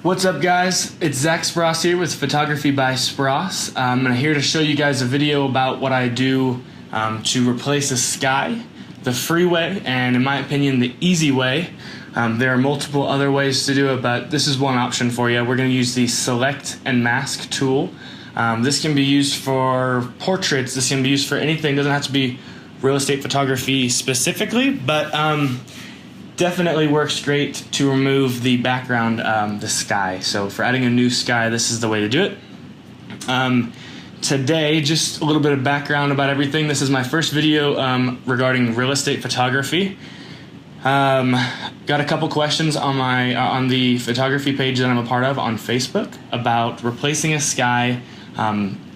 What's up, guys? It's Zach Spross here with Photography by Spross. I'm here to show you guys a video about what I do to replace a sky, the free way, and in my opinion, the easy way. There are multiple other ways to do it, but this is one option for you. We're going to use the Select and Mask tool. This can be used for portraits. This can be used for anything. It doesn't have to be real estate photography specifically, but definitely works great to remove the background, the sky. So for adding a new sky, this is the way to do it. Today, just a little bit of background about everything. This is my first video regarding real estate photography. Got a couple questions on the photography page that I'm a part of on Facebook about replacing a sky,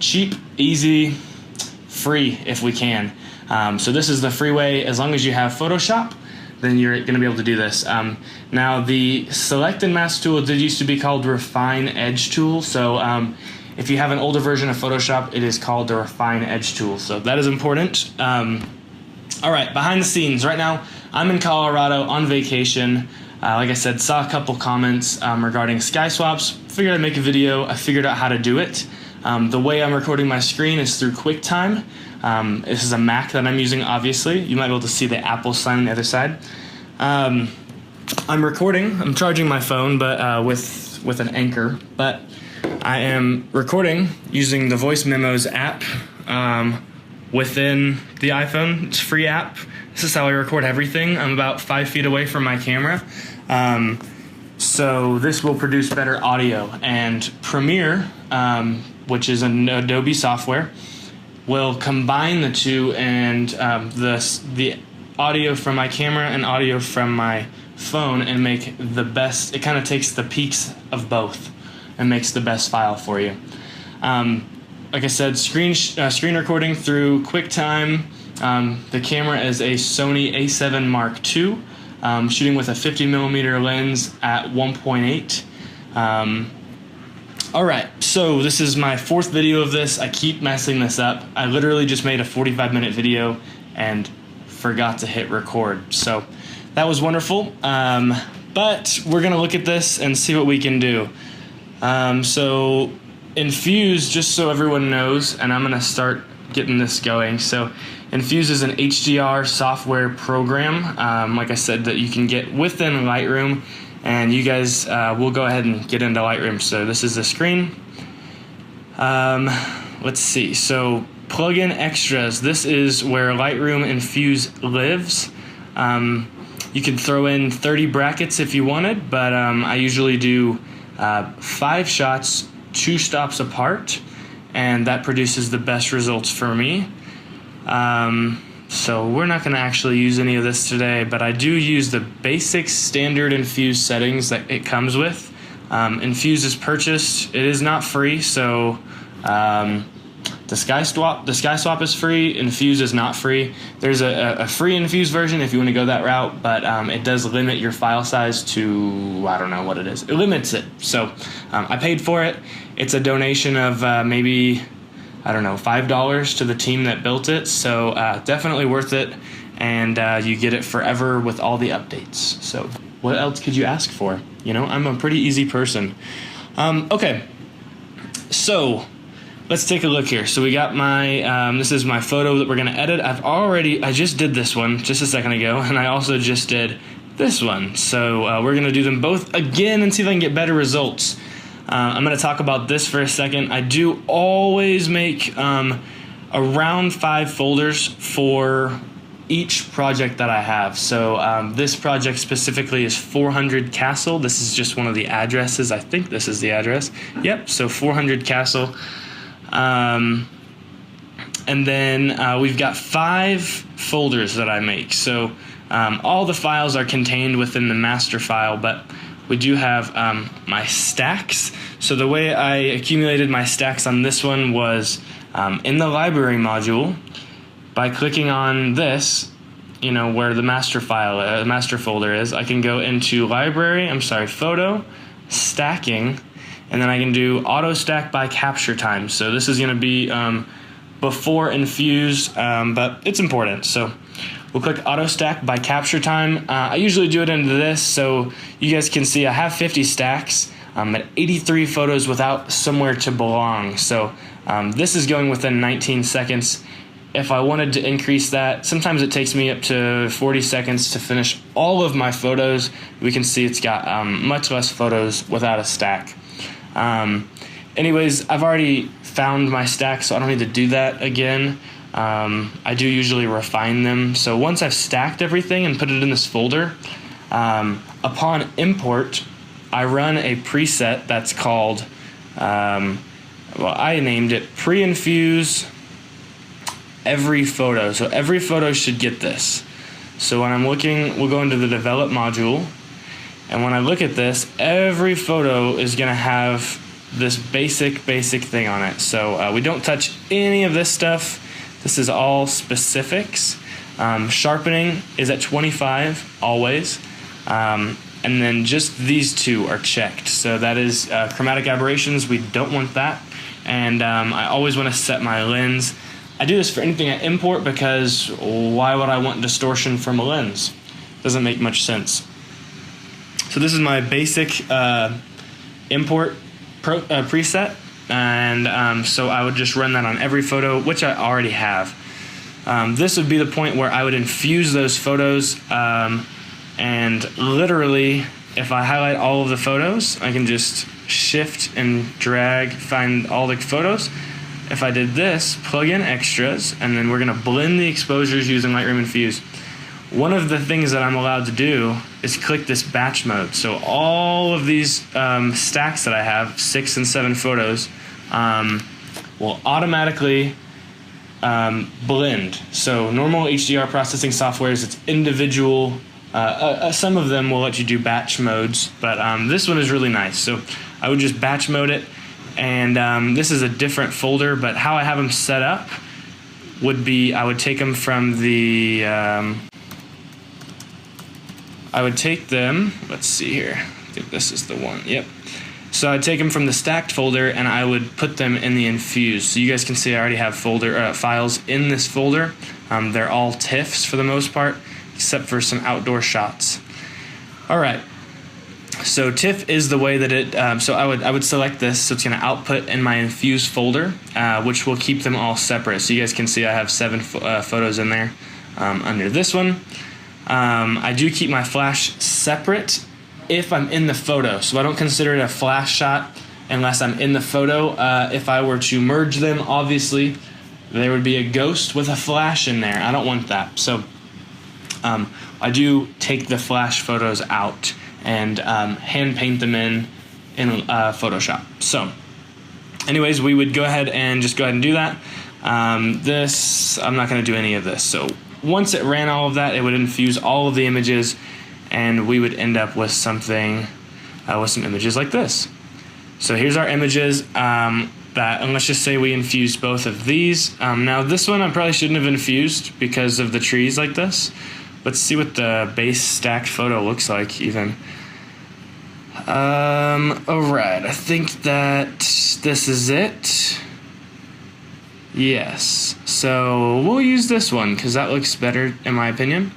cheap, easy, free if we can. So this is the free way. As long as you have Photoshop, then you're going to be able to do this. Now, the Select and Mask tool did used to be called Refine Edge tool. So if you have an older version of Photoshop, it is called the Refine Edge tool. So that is important. All right, behind the scenes. Right now, I'm in Colorado on vacation. Like I said, saw a couple comments regarding sky swaps. Figured I'd make a video. I figured out how to do it. The way I'm recording my screen is through QuickTime. This is a Mac that I'm using, obviously. You might be able to see the Apple sign on the other side. I'm recording. I'm charging my phone, but with an Anchor. But I am recording using the Voice Memos app within the iPhone. It's a free app. This is how I record everything. I'm about 5 feet away from my camera. So this will produce better audio. And Premiere, which is an Adobe software, will combine the two, and the audio from my camera and audio from my phone and make the best. It kind of takes the peaks of both and makes the best file for you. Like I said, screen recording through QuickTime. The camera is a Sony A7 Mark II, shooting with a 50mm lens at 1.8. All right, so this is my fourth video of this. I keep messing this up. I literally just made a 45-minute video and forgot to hit record. So that was wonderful. But we're gonna look at this and see what we can do. So Enfuse, just so everyone knows, and I'm gonna start getting this going. So Enfuse is an HDR software program, like I said, that you can get within Lightroom. And you guys will go ahead and get into Lightroom. So this is the screen. Let's see. So plugin extras. This is where Lightroom Enfuse lives. You can throw in 30 brackets if you wanted, but I usually do 5 shots, 2 stops apart, and that produces the best results for me. So we're not going to actually use any of this today, but I do use the basic standard Enfuse settings that it comes with. Enfuse is purchased. It is not free, so the sky swap is free. Enfuse is not free. There's a free Enfuse version if you want to go that route, but it does limit your file size to, I don't know what it is. It limits it. So I paid for it. It's a donation of maybe, I don't know, $5 to the team that built it. So definitely worth it. And you get it forever with all the updates. So what else could you ask for? You know, I'm a pretty easy person. Okay, so let's take a look here. So we got my, this is my photo that we're gonna edit. I just did this one just a second ago, and I also just did this one. So we're gonna do them both again and see if I can get better results. I'm going to talk about this for a second. I do always make around 5 folders for each project that I have. So this project specifically is 400 Castle. This is just one of the addresses. I think this is the address. Yep, so 400 Castle. And then we've got 5 folders that I make. So all the files are contained within the master file, but we do have my stacks. So the way I accumulated my stacks on this one was in the library module. By clicking on this, you know, where the master file, master folder is, I can go into photo, stacking, and then I can do auto stack by capture time. So this is going to be before Enfuse, but it's important. So we'll click auto stack by capture time. I usually do it into this so you guys can see I have 50 stacks. at 83 photos without somewhere to belong. So this is going within 19 seconds. If I wanted to increase that, sometimes it takes me up to 40 seconds to finish all of my photos. We can see it's got much less photos without a stack. Anyways, I've already found my stack, so I don't need to do that again. I do usually refine them. So once I've stacked everything and put it in this folder, upon import, I run a preset that's called, I named it Pre-Enfuse Every Photo. So every photo should get this. So when I'm looking, we'll go into the Develop module, and when I look at this, every photo is going to have this basic thing on it. So we don't touch any of this stuff. This is all specifics. Sharpening is at 25 always. And then just these two are checked. So that is chromatic aberrations. We don't want that. And I always want to set my lens. I do this for anything I import because why would I want distortion from a lens? Doesn't make much sense. So this is my basic import preset, and so I would just run that on every photo, which I already have. This would be the point where I would infuse those photos, and literally, if I highlight all of the photos, I can just shift and drag, find all the photos. If I did this, plug in extras, and then we're going to blend the exposures using Lightroom Infuse. One of the things that I'm allowed to do is click this batch mode. So all of these stacks that I have, 6 and 7 photos, will automatically blend. So normal HDR processing softwares, it's individual. Some of them will let you do batch modes, but this one is really nice. So I would just batch mode it, and this is a different folder, but how I have them set up would be I would take them from the I would take them, let's see here, I think this is the one, yep. So I'd take them from the stacked folder and I would put them in the Infuse. So you guys can see I already have files in this folder. They're all TIFFs for the most part, except for some outdoor shots. All right, so TIFF is the way that it, so I would select this, so it's gonna output in my Infuse folder, which will keep them all separate. So you guys can see I have 7 photos in there under this one. I do keep my flash separate if I'm in the photo, so I don't consider it a flash shot unless I'm in the photo. If I were to merge them, obviously, there would be a ghost with a flash in there. I don't want that. So I do take the flash photos out and hand paint them in Photoshop. So anyways, we would go ahead and do that. This, I'm not going to do any of this. So once it ran all of that, it would infuse all of the images, and we would end up with something, with some images like this. So here's our images, and let's just say we infused both of these. Now this one I probably shouldn't have infused because of the trees like this. Let's see what the base stacked photo looks like even. Alright, I think that this is it. Yes, so we'll use this one because that looks better in my opinion.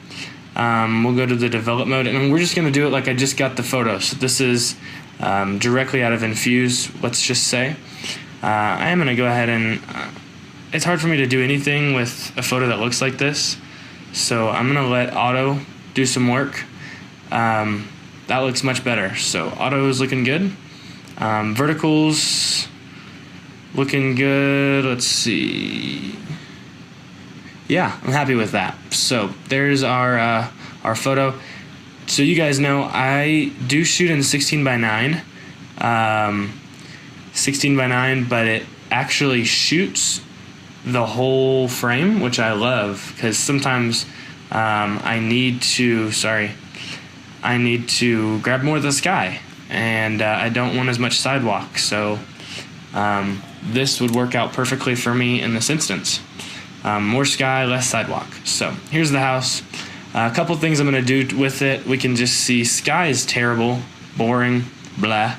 We'll go to the develop mode, and we're just going to do it like I just got the photo. So this is directly out of Infuse, let's just say. I am going to go ahead and, it's hard for me to do anything with a photo that looks like this. So I'm going to let auto do some work. That looks much better. So auto is looking good. Verticals looking good. Let's see. Yeah, I'm happy with that. So there's our photo. So you guys know I do shoot in 16:9, 16:9, but it actually shoots the whole frame, which I love because sometimes I need to grab more of the sky, and I don't want as much sidewalk. So this would work out perfectly for me in this instance. More sky, less sidewalk. So here's the house. A couple things I'm going to do with it. We can just see sky is terrible, boring, blah.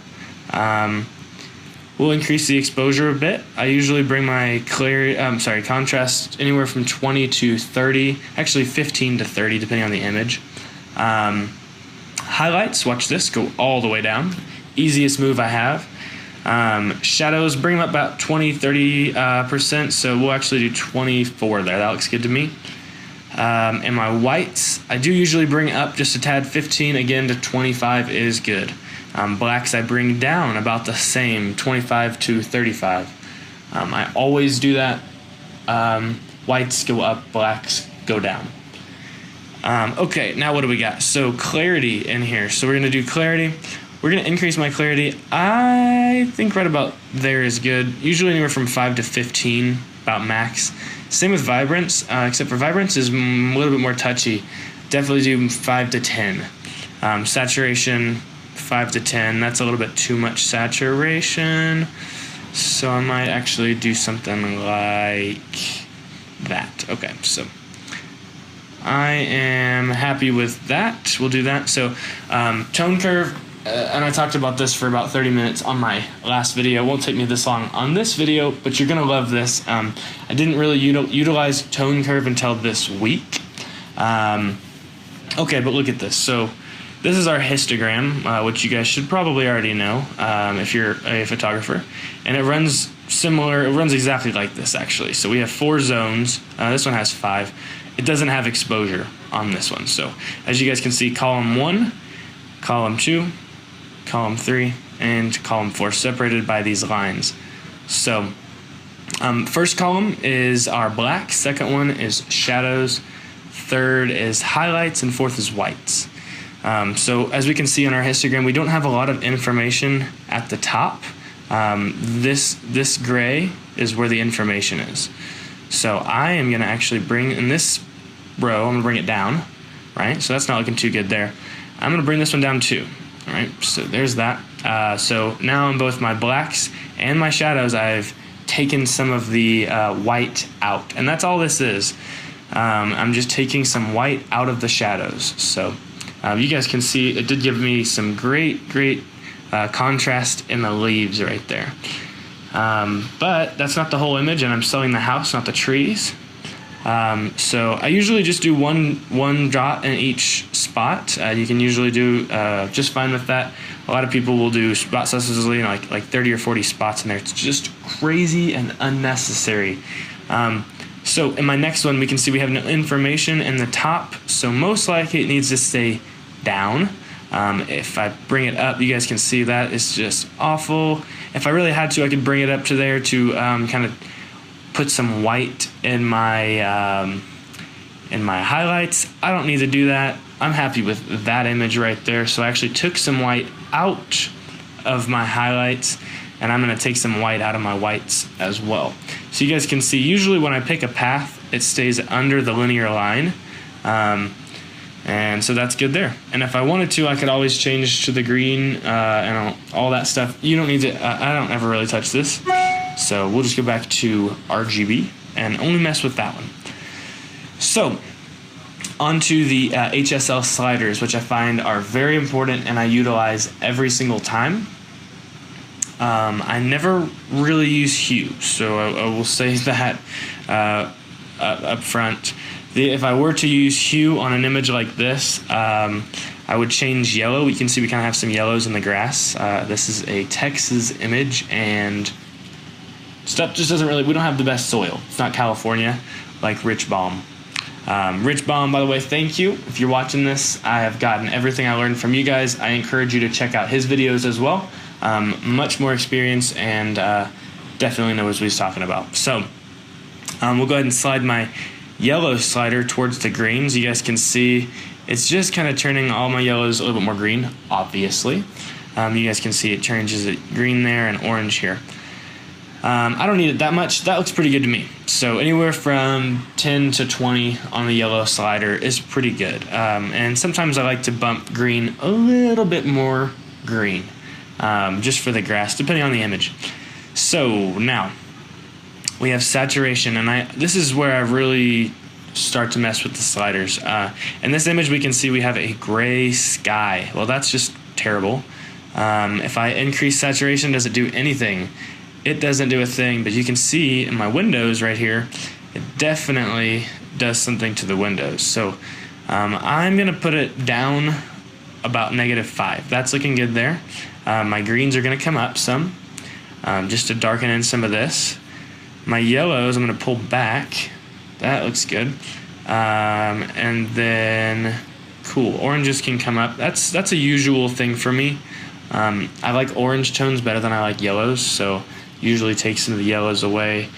We'll increase the exposure a bit. I usually bring my contrast anywhere from 20 to 30, actually 15 to 30 depending on the image. Highlights, watch this, go all the way down. easiest move I have. Shadows, bring them up about 20-30%, so we'll actually do 24 there. That looks good to me. And my whites, I do usually bring up just a tad, 15 again to 25 is good. Blacks I bring down about the same, 25 to 35. I always do that. Whites go up, blacks go down. Okay, now what do we got? So clarity in here. So we're gonna do clarity. We're gonna increase my clarity. I think right about there is good. Usually anywhere from 5 to 15, about max. Same with vibrance, except for vibrance is a little bit more touchy. Definitely do 5 to 10. Saturation, 5 to 10. That's a little bit too much saturation. So I might actually do something like that. Okay, so I am happy with that. We'll do that. So tone curve, and I talked about this for about 30 minutes on my last video. It won't take me this long on this video, but you're gonna love this. I didn't really utilize tone curve until this week. Okay, but look at this. So this is our histogram, which you guys should probably already know if you're a photographer. And it runs similar, it runs exactly like this actually. So we have 4 zones. This one has 5. It doesn't have exposure on this one. So as you guys can see, column 1, column 2, column 3, and column 4 separated by these lines. So first column is our black, second one is shadows, third is highlights, and fourth is whites. So as we can see on our histogram, we don't have a lot of information at the top. This gray is where the information is. So I am gonna actually bring, in this row, I'm gonna bring it down, right? So that's not looking too good there. I'm gonna bring this one down too, all right? So there's that. So now on both my blacks and my shadows, I've taken some of the white out, and that's all this is. I'm just taking some white out of the shadows. So you guys can see it did give me some great contrast in the leaves right there. But that's not the whole image, and I'm showing the house, not the trees. So I usually just do one dot in each spot. You can usually do just fine with that. A lot of people will do spot sizes, you know, like 30 or 40 spots in there. It's just crazy and unnecessary. So in my next one, we can see we have no information in the top, so most likely it needs to stay down. If I bring it up, you guys can see that it's just awful. If I really had to, I could bring it up to there to kind of put some white in my highlights. I don't need to do that. I'm happy with that image right there. So I actually took some white out of my highlights, and I'm gonna take some white out of my whites as well. So you guys can see, usually when I pick a path, it stays under the linear line. And so that's good there. And if I wanted to, I could always change to the green and all that stuff. You don't need to, I don't ever really touch this. So we'll just go back to RGB and only mess with that one. So onto the HSL sliders, which I find are very important and I utilize every single time. I never really use hue, so I will say that up front. If I were to use hue on an image like this, I would change yellow. You can see we kind of have some yellows in the grass. This is a Texas image, and stuff just doesn't really, we don't have the best soil. It's not California like Rich Balm. Rich Balm, by the way, thank you. If you're watching this, I have gotten everything I learned from you guys. I encourage you to check out his videos as well. Much more experience and definitely knows what he's talking about. So we'll go ahead and slide my yellow slider towards the greens. You guys can see it's just kind of turning all my yellows a little bit more green, obviously. You guys can see it changes it green there and orange here. I don't need it that much. That looks pretty good to me. So anywhere from 10 to 20 on the yellow slider is pretty good. And sometimes I like to bump green a little bit more green, just for the grass, depending on the image. So now we have saturation, and this is where I really start to mess with the sliders. In this image, we can see we have a gray sky. Well, that's just terrible. If I increase saturation, does it do anything? It doesn't do a thing, but you can see in my windows right here, it definitely does something to the windows. So I'm gonna put it down about -5. That's looking good there. My greens are going to come up some, just to darken in some of this. My yellows I'm going to pull back. That looks good. And then, cool, oranges can come up. That's a usual thing for me. I like orange tones better than I like yellows, so usually take some of the yellows away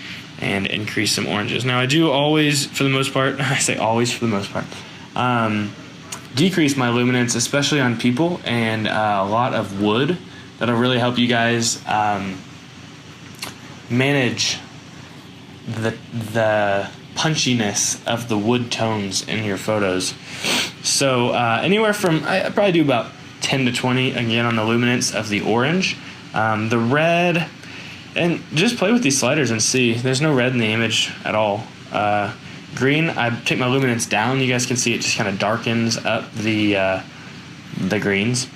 and increase some oranges. Now I do always, for the most part, I say always for the most part, decrease my luminance, especially on people and a lot of wood. That'll really help you guys manage the punchiness of the wood tones in your photos. So anywhere from, I probably do about 10 to 20 again on the luminance of the orange. The red, and just play with these sliders and see. There's no red in the image at all. Green, I take my luminance down. You guys can see it just kind of darkens up the greens.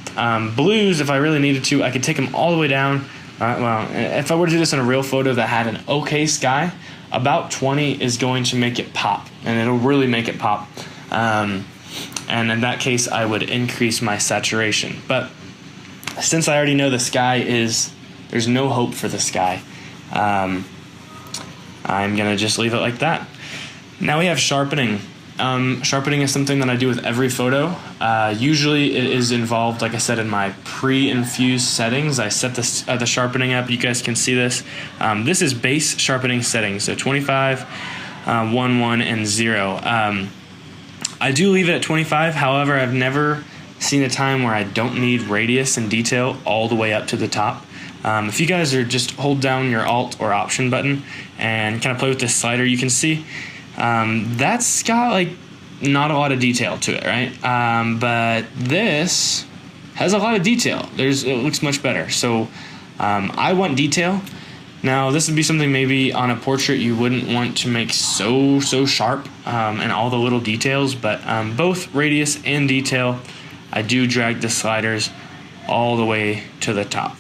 Blues, if I really needed to, I could take them all the way down. Well, if I were to do this in a real photo that had an okay sky, about 20 is going to make it pop, and it'll really make it pop. And in that case, I would increase my saturation. But since I already know the sky there's no hope for the sky, I'm gonna just leave it like that. Now we have sharpening. Sharpening is something that I do with every photo. Usually it is involved, like I said, in my pre-infused settings. I set the sharpening up. You guys can see this. This is base sharpening settings, so 25, 1, 1, and 0. I do leave it at 25. However, I've never seen a time where I don't need radius and detail all the way up to the top. If you guys are just hold down your Alt or Option button and kind of play with this slider, you can see that's got like not a lot of detail to it, right? But this has a lot of detail. It looks much better. So I want detail. Now this would be something maybe on a portrait you wouldn't want to make so sharp and all the little details, but both radius and detail, I do drag the sliders all the way to the top.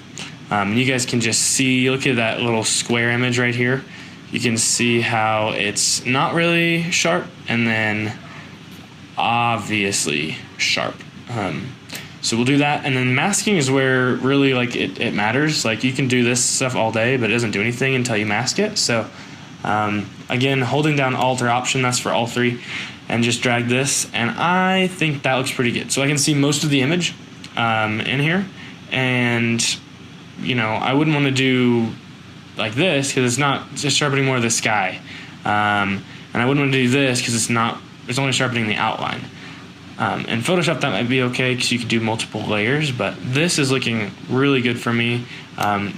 You guys can just see, look at that little square image right here. You can see how it's not really sharp and then obviously sharp. So we'll do that, and then masking is where really like it matters. Like you can do this stuff all day, but it doesn't do anything until you mask it. So again, holding down Alt or Option, that's for all three, and just drag this, and I think that looks pretty good. So I can see most of the image in here, and you know, I wouldn't want to do like this because it's not just sharpening more of the sky, and I wouldn't want to do this because it's only sharpening the outline. In Photoshop that might be okay because you could do multiple layers, but this is looking really good for me.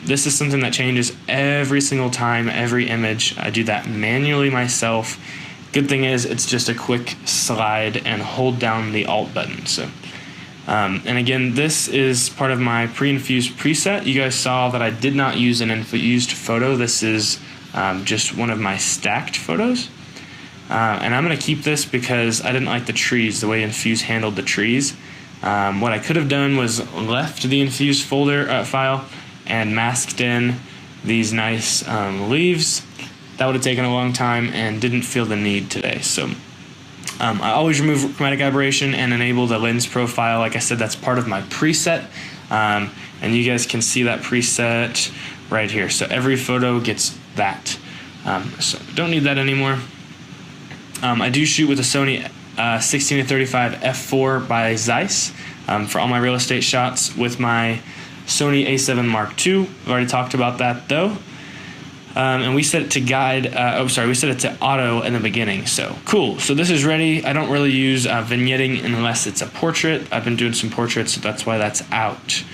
This is something that changes every single time, every image. I do that manually myself. Good thing is it's just a quick slide and hold down the Alt button. So, and again, this is part of my pre-infused preset. You guys saw that I did not use an infused photo. This is just one of my stacked photos. And I'm going to keep this because I didn't like the trees, the way Enfuse handled the trees. What I could have done was left the Enfuse folder file and masked in these nice leaves. That would have taken a long time and didn't feel the need today. So I always remove chromatic aberration and enable the lens profile. Like I said, that's part of my preset. And you guys can see that preset right here. So every photo gets that. So don't need that anymore. I do shoot with a Sony 16-35 f4 by Zeiss for all my real estate shots with my Sony a7 Mark II. I've already talked about that though. And we set it to we set it to auto in the beginning. So cool. So this is ready. I don't really use vignetting unless it's a portrait. I've been doing some portraits, so that's why that's out.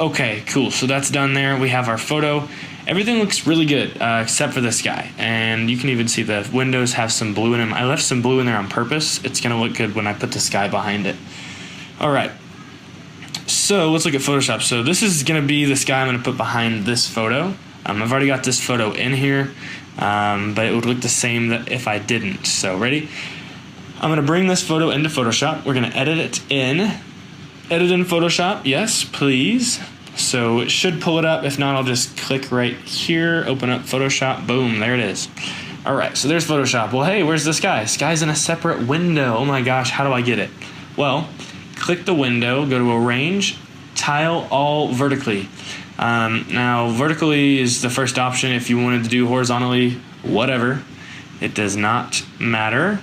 Okay, cool. So that's done there. We have our photo. Everything looks really good except for this guy, and you can even see the windows have some blue in them. I left some blue in there on purpose. It's gonna look good when I put the sky behind it. All right, so let's look at Photoshop. So this is gonna be the sky I'm gonna put behind this photo. I've already got this photo in here, but it would look the same if I didn't. So ready? I'm gonna bring this photo into Photoshop. We're gonna edit it in. Edit in Photoshop, yes, please. So it should pull it up. If not, I'll just click right here, open up Photoshop, boom, there it is. All right, so there's Photoshop. Well, hey, where's the sky? Sky's in a separate window. Oh my gosh, how do I get it? Well, click the window, go to Arrange, Tile All Vertically. Now, vertically is the first option. If you wanted to do horizontally, whatever. It does not matter.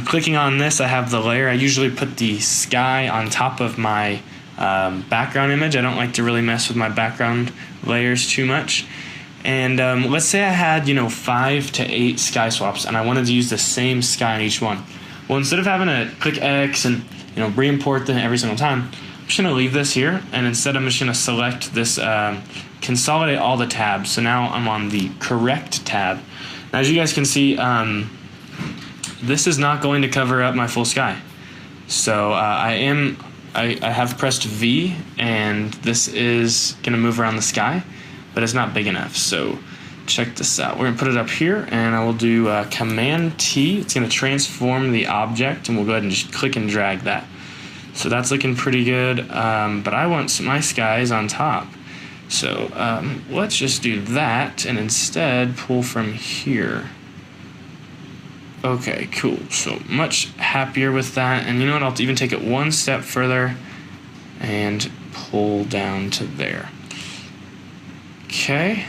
Clicking on this, I have the layer. I usually put the sky on top of my background image. I don't like to really mess with my background layers too much. And let's say I had, 5 to 8 sky swaps, and I wanted to use the same sky on each one. Well, instead of having to click X and re-import them every single time, I'm just gonna leave this here, and instead I'm just gonna select this, consolidate all the tabs. So now I'm on the correct tab. Now, as you guys can see, this is not going to cover up my full sky. So I have pressed V, and this is gonna move around the sky, but it's not big enough. So check this out. We're gonna put it up here, and I will do Command T. It's gonna transform the object, and we'll go ahead and just click and drag that. So that's looking pretty good, but I want my skies on top. So let's just do that, and instead pull from here. Okay, cool. So much happier with that. And you know what? I'll even take it one step further and pull down to there. Okay.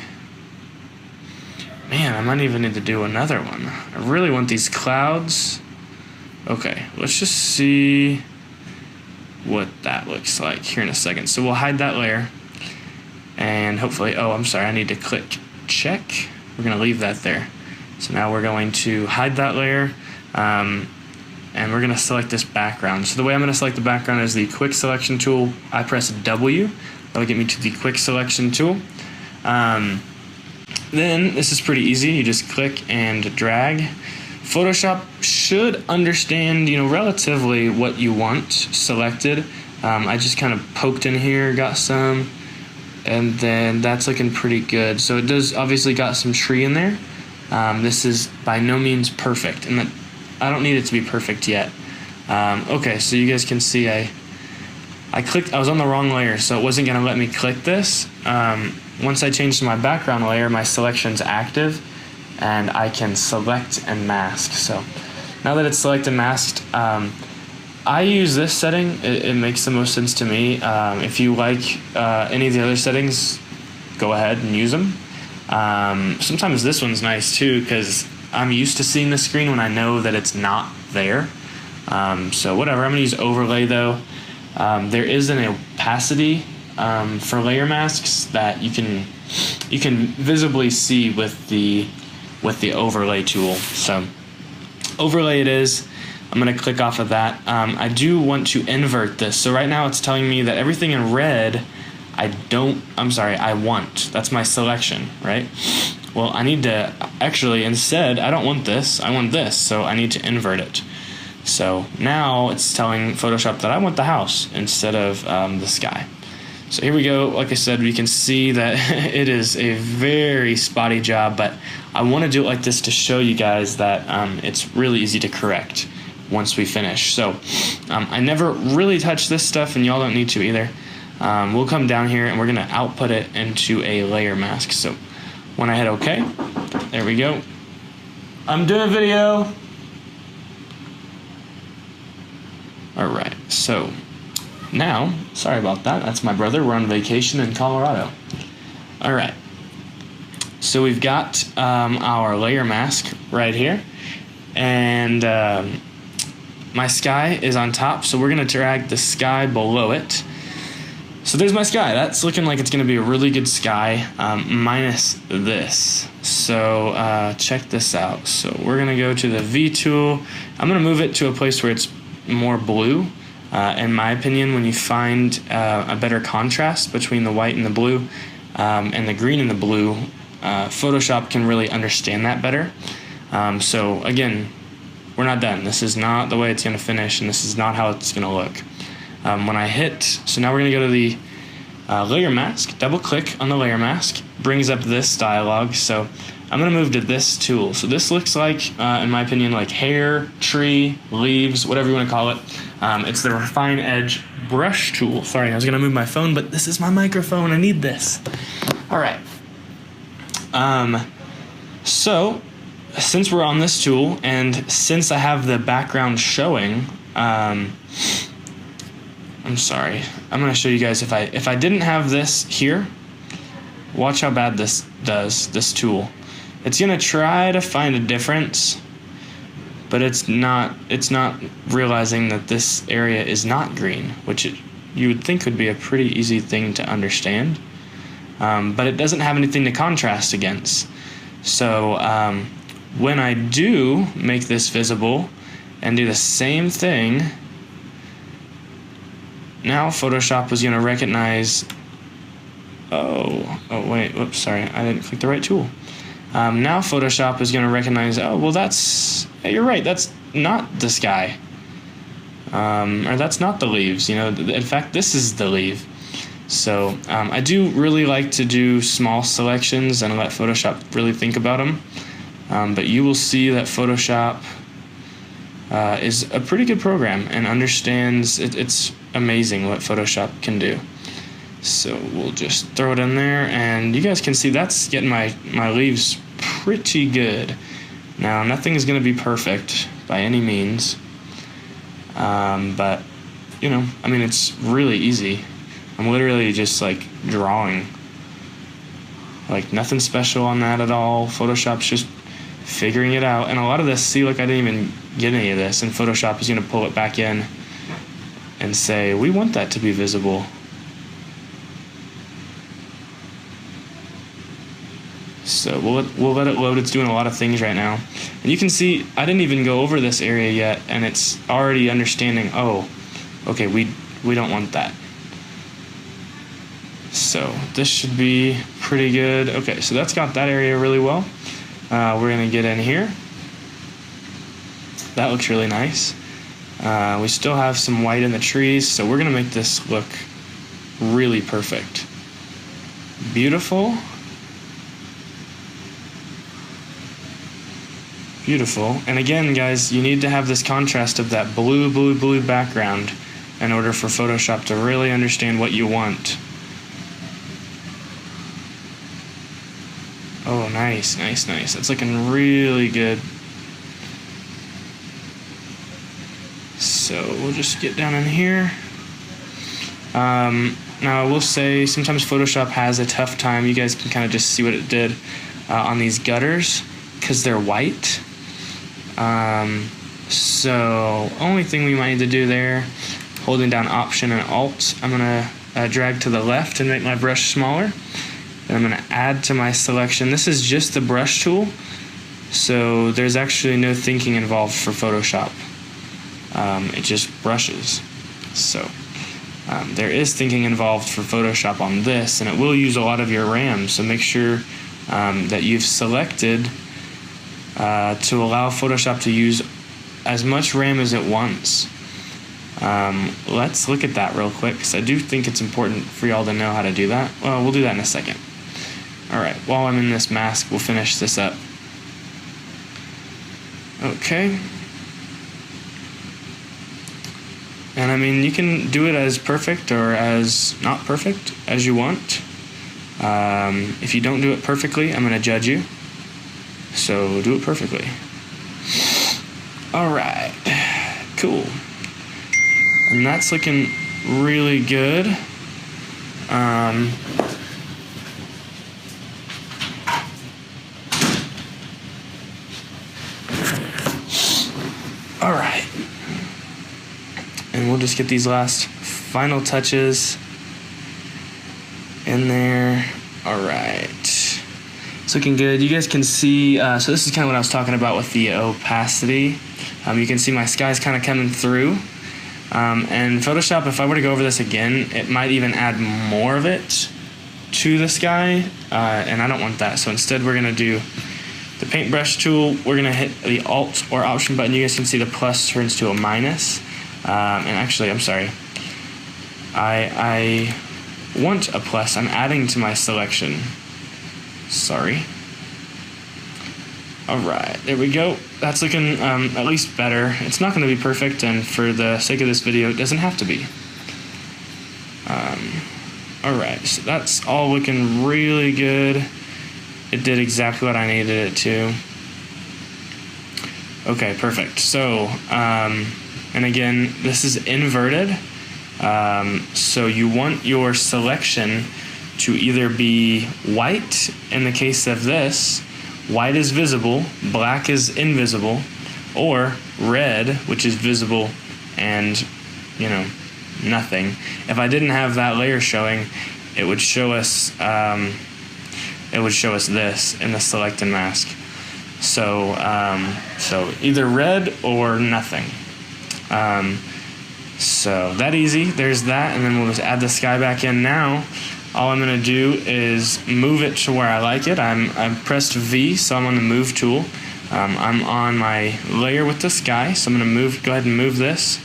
Man, I might even need to do another one. I really want these clouds. Okay, let's just see what that looks like here in a second. So we'll hide that layer, and hopefully, oh, I'm sorry, I need to click check. We're gonna leave that there. So now we're going to hide that layer, and we're gonna select this background. So the way I'm gonna select the background is the quick selection tool. I press W, that'll get me to the quick selection tool. Then this is pretty easy. You just click and drag. Photoshop should understand, relatively what you want selected. I just kind of poked in here, got some, and then that's looking pretty good. So it does obviously got some tree in there. This is by no means perfect, and I don't need it to be perfect yet. Okay, so you guys can see I was on the wrong layer, so it wasn't gonna let me click this. Once I changed to my background layer, my selection's active, and I can select and mask. So now that it's selected and masked, I use this setting. It makes the most sense to me. If you like any of the other settings, go ahead and use them. Sometimes this one's nice too, because I'm used to seeing the screen when I know that it's not there. So whatever, I'm gonna use overlay though. There is an opacity for layer masks that you can visibly see with the overlay tool. So overlay it is. I'm gonna click off of that. I do want to invert this. So right now it's telling me that everything in red I want. That's my selection, right? Well, I need to actually, instead, I don't want this, I want this, so I need to invert it. So now it's telling Photoshop that I want the house instead of the sky. So here we go. Like I said, we can see that it is a very spotty job, but I want to do it like this to show you guys that it's really easy to correct once we finish. So I never really touch this stuff, and y'all don't need to either. We'll come down here and we're gonna output it into a layer mask. So when I hit OK, there we go. I'm doing a video. All right, so now, sorry about that. That's my brother. We're on vacation in Colorado. All right. So we've got our layer mask right here, and my sky is on top. So we're gonna drag the sky below it. So there's my sky. That's looking like it's gonna be a really good sky, minus this. So check this out. So we're gonna go to the V tool. I'm gonna move it to a place where it's more blue. In my opinion, when you find a better contrast between the white and the blue, and the green and the blue, Photoshop can really understand that better. So again, we're not done. This is not the way it's gonna finish, and this is not how it's gonna look. When I hit, so now we're gonna go to the layer mask, double click on the layer mask, brings up this dialog. So I'm gonna move to this tool. So this looks like, in my opinion, like hair, tree, leaves, whatever you wanna call it. It's the Refine Edge brush tool. Sorry, I was gonna move my phone, but this is my microphone, I need this. All right. So since we're on this tool, and since I have the background showing, I'm sorry. I'm gonna show you guys if I didn't have this here, watch how bad this does, this tool. It's gonna try to find a difference, but it's not realizing that this area is not green, which you would think would be a pretty easy thing to understand. But it doesn't have anything to contrast against. So when I do make this visible and do the same thing, now Photoshop is going to recognize, oh wait, whoops, sorry, I didn't click the right tool. Now Photoshop is going to recognize, oh, well you're right, that's not the sky. Or that's not the leaves, you know, in fact, this is the leaf. So I do really like to do small selections and let Photoshop really think about them. But you will see that Photoshop is a pretty good program and understands it's amazing what Photoshop can do. So we'll just throw it in there, and you guys can see that's getting my leaves pretty good. Now nothing's going to be perfect by any means, but you know, I mean, it's really easy. I'm literally just like drawing, like nothing special on that at all. Photoshop's just figuring it out. And a lot of this, see, look, I didn't even get any of this, and Photoshop is going to pull it back in and say, we want that to be visible. So we'll let it load. It's doing a lot of things right now. And you can see I didn't even go over this area yet, and it's already understanding, oh, okay, we don't want that. So this should be pretty good. Okay, so that's got that area really well. We're gonna get in here. That looks really nice. We still have some white in the trees, so we're gonna make this look really perfect. Beautiful. Beautiful. And again, guys, you need to have this contrast of that blue background in order for Photoshop to really understand what you want. Oh, nice. It's looking really good. So we'll just get down in here. Now I will say sometimes Photoshop has a tough time. You guys can kind of just see what it did on these gutters because they're white. So only thing we might need to do there, holding down Option and Alt, I'm gonna drag to the left and make my brush smaller. And I'm gonna add to my selection. This is just the brush tool, so there's actually no thinking involved for Photoshop. It just brushes. So there is thinking involved for Photoshop on this, and it will use a lot of your RAM, so make sure that you've selected to allow Photoshop to use as much RAM as it wants. Let's look at that real quick, because I do think it's important for y'all to know how to do that. Well, we'll do that in a second. Alright, while I'm in this mask, we'll finish this up. Okay. And I mean, you can do it as perfect or as not perfect as you want. If you don't do it perfectly, I'm going to judge you. So do it perfectly. Alright, cool. And that's looking really good. Alright. And we'll just get these last final touches in there. Alright. It's looking good. You guys can see, so this is kind of what I was talking about with the opacity. You can see my sky's kind of coming through. And Photoshop, if I were to go over this again, it might even add more of it to the sky, and I don't want that. So instead we're going to do the paintbrush tool. We're going to hit the Alt or Option button. You guys can see the plus turns to a minus. And actually, I'm sorry. I want a plus. I'm adding to my selection. Sorry. Alright, there we go. That's looking at least better. It's not going to be perfect, and for the sake of this video, it doesn't have to be. Alright, so that's all looking really good. It did exactly what I needed it to. Okay, perfect. So, and again, this is inverted. So you want your selection to either be white. In the case of this, white is visible, black is invisible, or red, which is visible and, you know, nothing. If I didn't have that layer showing, it would show us this in the select and mask. So so either red or nothing. So that easy. There's that, and then we'll just add the sky back in. Now all I'm gonna do is move it to where I like it. I've pressed V, so I'm on the move tool. I'm on my layer with the sky, so I'm gonna go ahead and move this,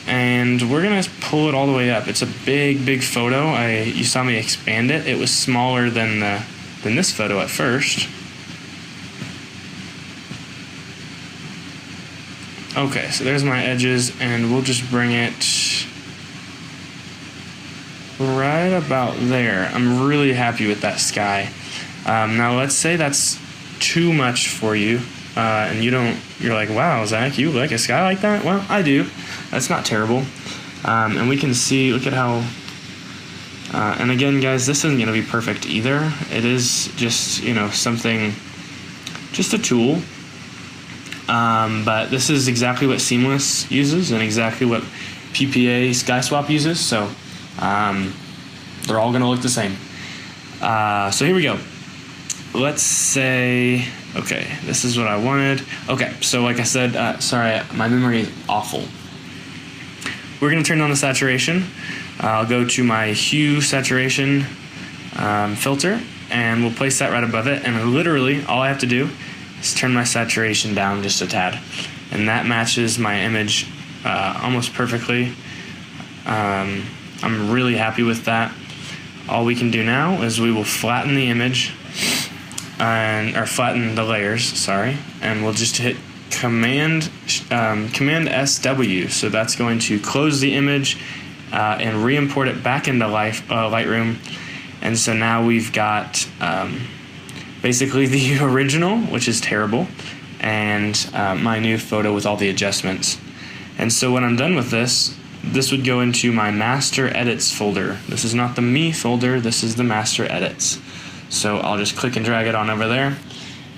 and we're gonna pull it all the way up. It's a big photo. You saw me expand it. It was smaller than this photo at first. Okay, so there's my edges, and we'll just bring it right about there. I'm really happy with that sky. Now let's say that's too much for you, and you're like, wow, Zach, you like a sky like that? Well, I do. That's not terrible. And we can see, look at how, and again, guys, this isn't gonna be perfect either. It is just, you know, something, just a tool. But this is exactly what Seamless uses and exactly what PPA Sky Swap uses, so they're all gonna look the same. So here we go. Let's say, okay, this is what I wanted. Okay, so like I said, sorry, my memory is awful. We're gonna turn on the saturation. I'll go to my hue saturation filter, and we'll place that right above it, and literally all I have to do is turn my saturation down just a tad, and that matches my image almost perfectly. I'm really happy with that. All we can do now is we will flatten the image, or flatten the layers, sorry, and we'll just hit Command SW. So that's going to close the image and re-import it back into Lightroom. And so now we've got basically the original, which is terrible, and my new photo with all the adjustments. And so when I'm done with this, this would go into my master edits folder. This is not the me folder, this is the master edits. So I'll just click and drag it on over there,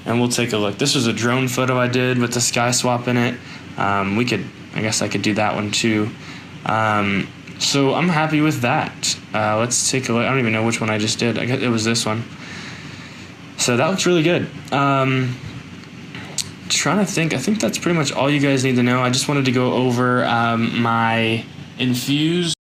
and we'll take a look. This was a drone photo I did with the sky swap in it. I guess I could do that one too. So I'm happy with that. Let's take a look. I don't even know which one I just did. I guess it was this one. So that looks really good. Trying to think, I think that's pretty much all you guys need to know. I just wanted to go over my Enfuse